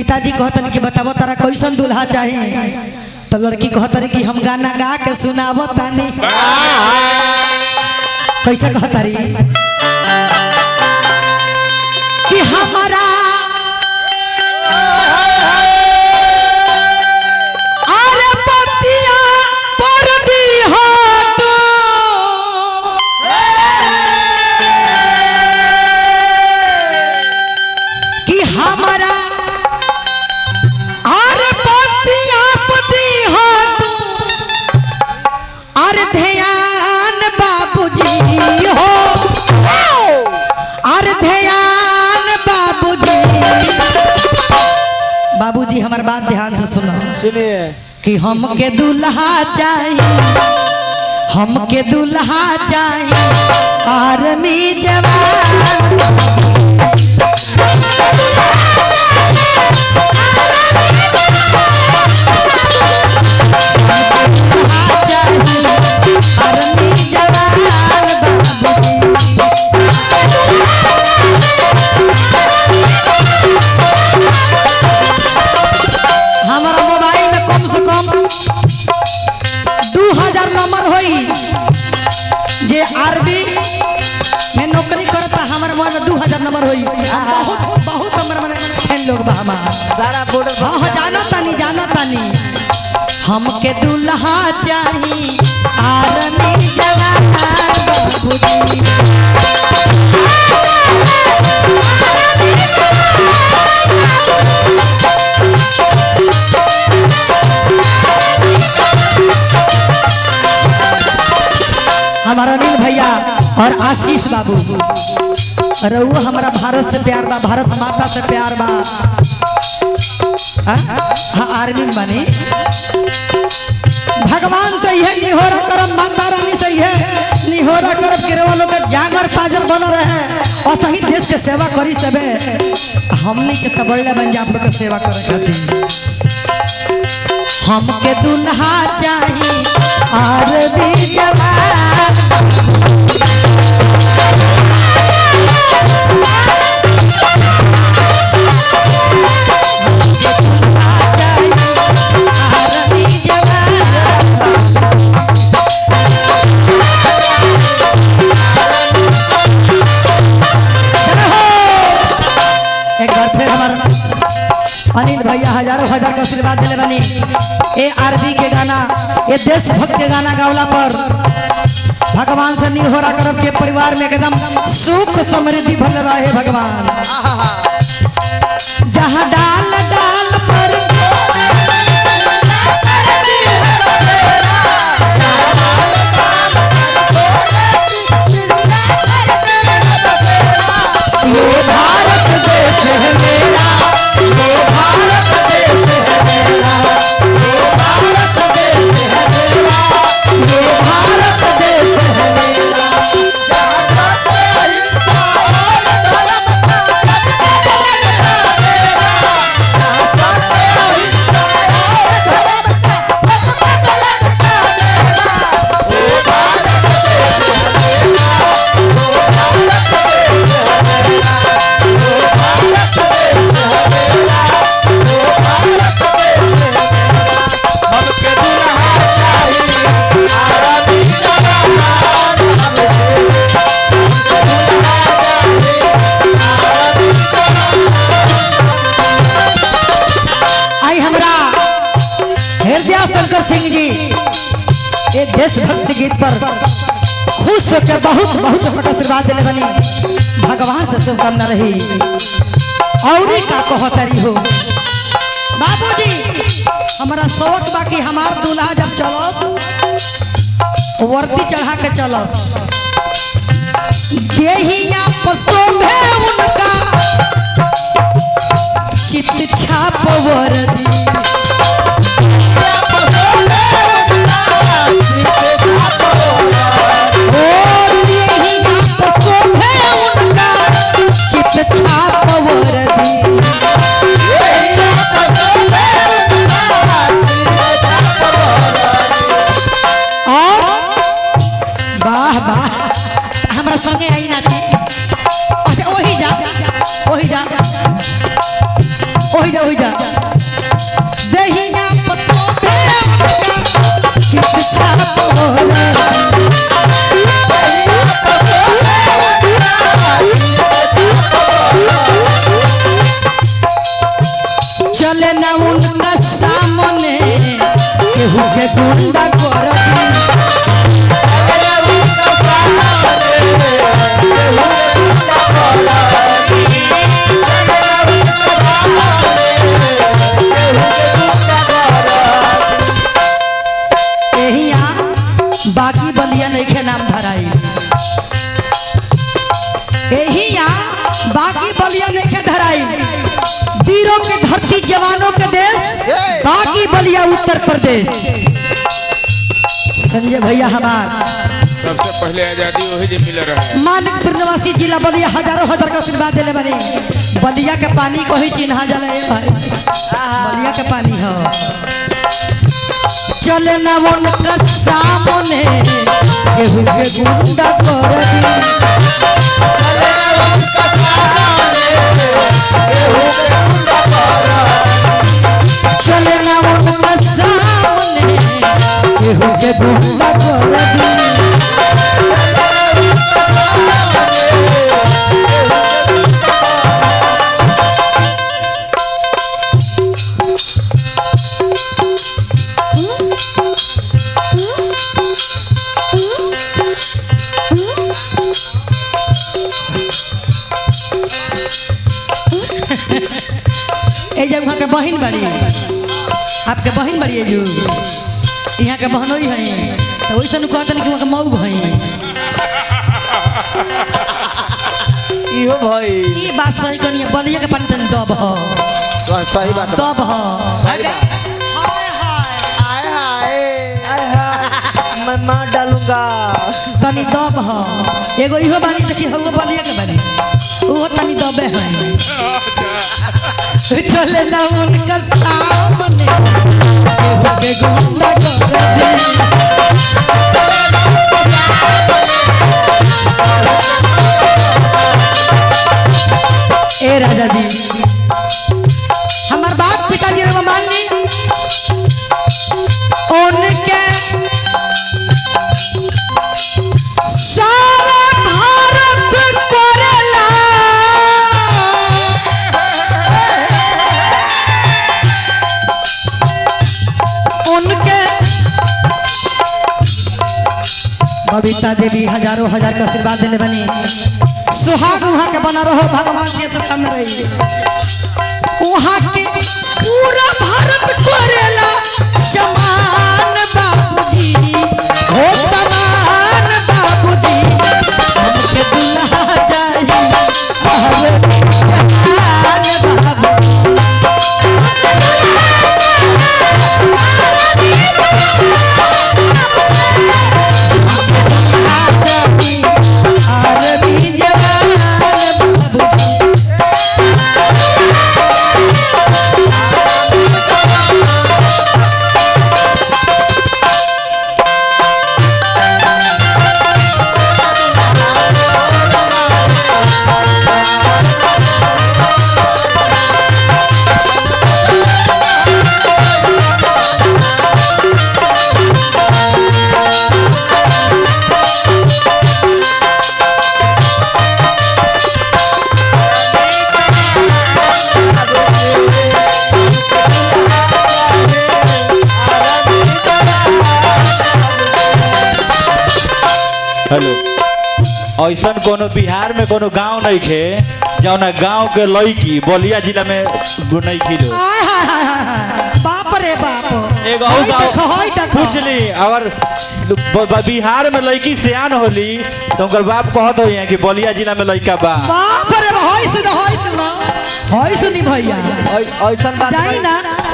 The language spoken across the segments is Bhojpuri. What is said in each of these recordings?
पिताजी कहतन कि बताबो तारा कैसन दूल्हा चाहिए, तो लड़की कहतरी कि हम गाना गा के सुनाबो तानी। कैसे कहतरी कि हमारा बाबूजी हमार बात ध्यान से सुनो, सुनिए कि हमके दूल्हा चाहिए, हमके दूल्हा चाहिए आर्मी जवान। हमारा मोबाइल में कम से कम 2000 नंबर होई जे आर्मी में नौकरी करता, हमारे मोबाइल में 2000 नंबर होई। बहुत बहुत हमारे फैन लोग बा हमार सारा बॉर्डर। हाँ जाना तानी हमके दूल्हा चाहिए आर्मी जवान बाबूजी। हमारा अनिल भैया और आशीष बाबू, रहुआ हमारा भारत से प्यार बा, भारत माता से प्यार बा। हाँ आर्मी में बनी, भगवान से है निहोरा करम, माता रानी से है निहोरा करम के वालों का जागर पाजर बन रहे और सही देश के सेवा करी सबे। हमने के तबड़िया बन जा आप लोग का सेवा करे खातिर। हमके दूल्हा चाहिए आर्मी जवान। एक बार फिर हमारे अनिल भैया हजारों हजार का आशीर्वाद दिले बनी। ए आरबी के गाना, ये देशभक्त के गाना गावला पर भगवान से निहोरा करब के परिवार में एकदम सुख समृद्धि भल रहे भगवान। जहाँ डाल डाल पर ये भारत देश है मेरा, ये भारत देश है मेरा, ये भारत देश है मेरा, ये भारत देश है मेरा। देशभक्ति गीत पर खुश होकर बहुत बहुत आशीर्वाद दिले बनी। भगवान से शुभकामना रही और का कहतरी हो। बाबूजी हमारा शौक बाकी हमार दूल्हा जब चलस वर्दी चढ़ा के चलस, देहिया पसोभे उनका चित छाप वर्दी। छाप वर्दी और वाह वाह हमारा संगे आई ना थी। अच्छा वही जा वही जा वही जा वही होई जा देहिया पसोबे चित छाप रे चले ना उनका सामने केहू के गुंडा कर दी बाकी बलिया नहीं के नाम धराई एहिया बाकी बलिया नहीं के धराई वीरों की धरती जवानों के देश बाकी बलिया उत्तर प्रदेश संजय भैया हमार सबसे पहले आजादी वही जो मिल रहा है मानिकपुर निवासी जिला बलिया हजारों हजार का आशीर्वाद दिले बने बलिया के पानी को ही चिन्हा जाला भाई बलिया के पानी हो चले ना उनका सामने केहू के गुंडा कर दी चले ना उनका सामने केहू के गुंडा कर दी जब वहाँ के बहन बड़ी आपके बहन बड़ी है जो यहाँ के बहनों ही हैं तो वैसे न कहते नहीं कि वहाँ के मऊ हैं इहो भाई ये बात सही करिए बलिया के पानी तन दब हो सही बात दब हो हाय हाय मैं मार डालूंगा तनी दब हो एगो इहो बानी देखी हो बलिया के बानी वो तनी दबे हैं चले ना उनका सामने केहू के गुंडा कर दी ए राजा जी हमार बात पिताजी ने मान ली उनके सारा भारत करेला उनके बबीता देवी हजारों हजार का आशीर्वाद दिले बनी सुहाग वहाँ के बना रहो भगवान से सब काम रही वहाँ के पूरा भारत करेला समान बाबूजी हो समान बाबूजी हमके दुल्हा जाई हवे जहान बाबूजी हेलो ऐसा कोनो बिहार में कोनो गांव नहीं खे जौना गांव के लड़की बलिया जिला में नहीं खी बाप रे बाप एगो पूछली अगर बिहार में लड़की सियान होली तो उनकर बाप कहत हो कि बलिया जिला में लड़का बा बाप रे होई सुनी भैया ऐसन बात जाई ना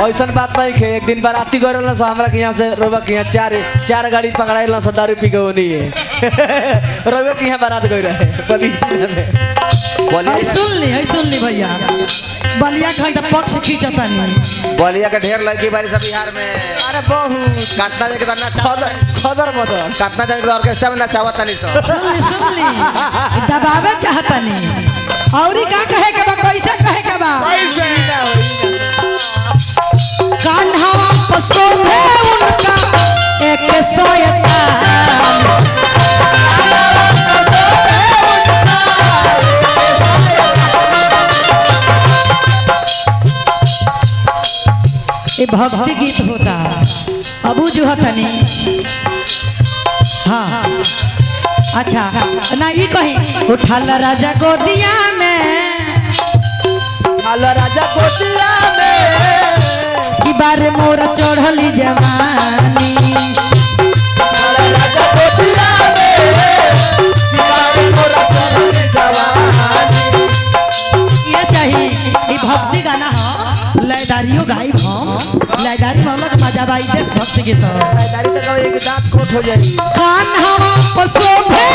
ऐसन बात नहीं खे एक दिन बाराती गरल ना हमरा के यहां से रोबा के यहां चार गाड़ी पकड़ाइल ना दारू पी के ओनी है रोबा के यहां बारात गई रहे बलिया जिला में है सुन ली भैया बलिया खाई त पक्ष खींचता नहीं बलिया के ढेर लड़की बारी सब बिहार में अरे बहुत काटना जाके तना खदर बदर काटना जाके ऑर्केस्ट्रा में नचावत नहीं सब सुन ली दबावे चाहता नहीं औरी का कहे के बा कैसे कहे के बा ये भक्ति गीत होता अबू जो तनी हाँ अच्छा ना ये कहीं उठाला राजा गोदिया में आला राजा गोदिया में कि बारे मोरा चढ़ली जवानी आला राजा गोदिया में कि बारे मोरा चढ़ली जवानी। ये चाहिए ये भक्ति गाना हो लयदारियों गाई हम लयदारी में अलग मजा बाई देश भक्ति गीत दाढ़ी तक एक दांत कोट हो जाएगी। कान हम पसो भे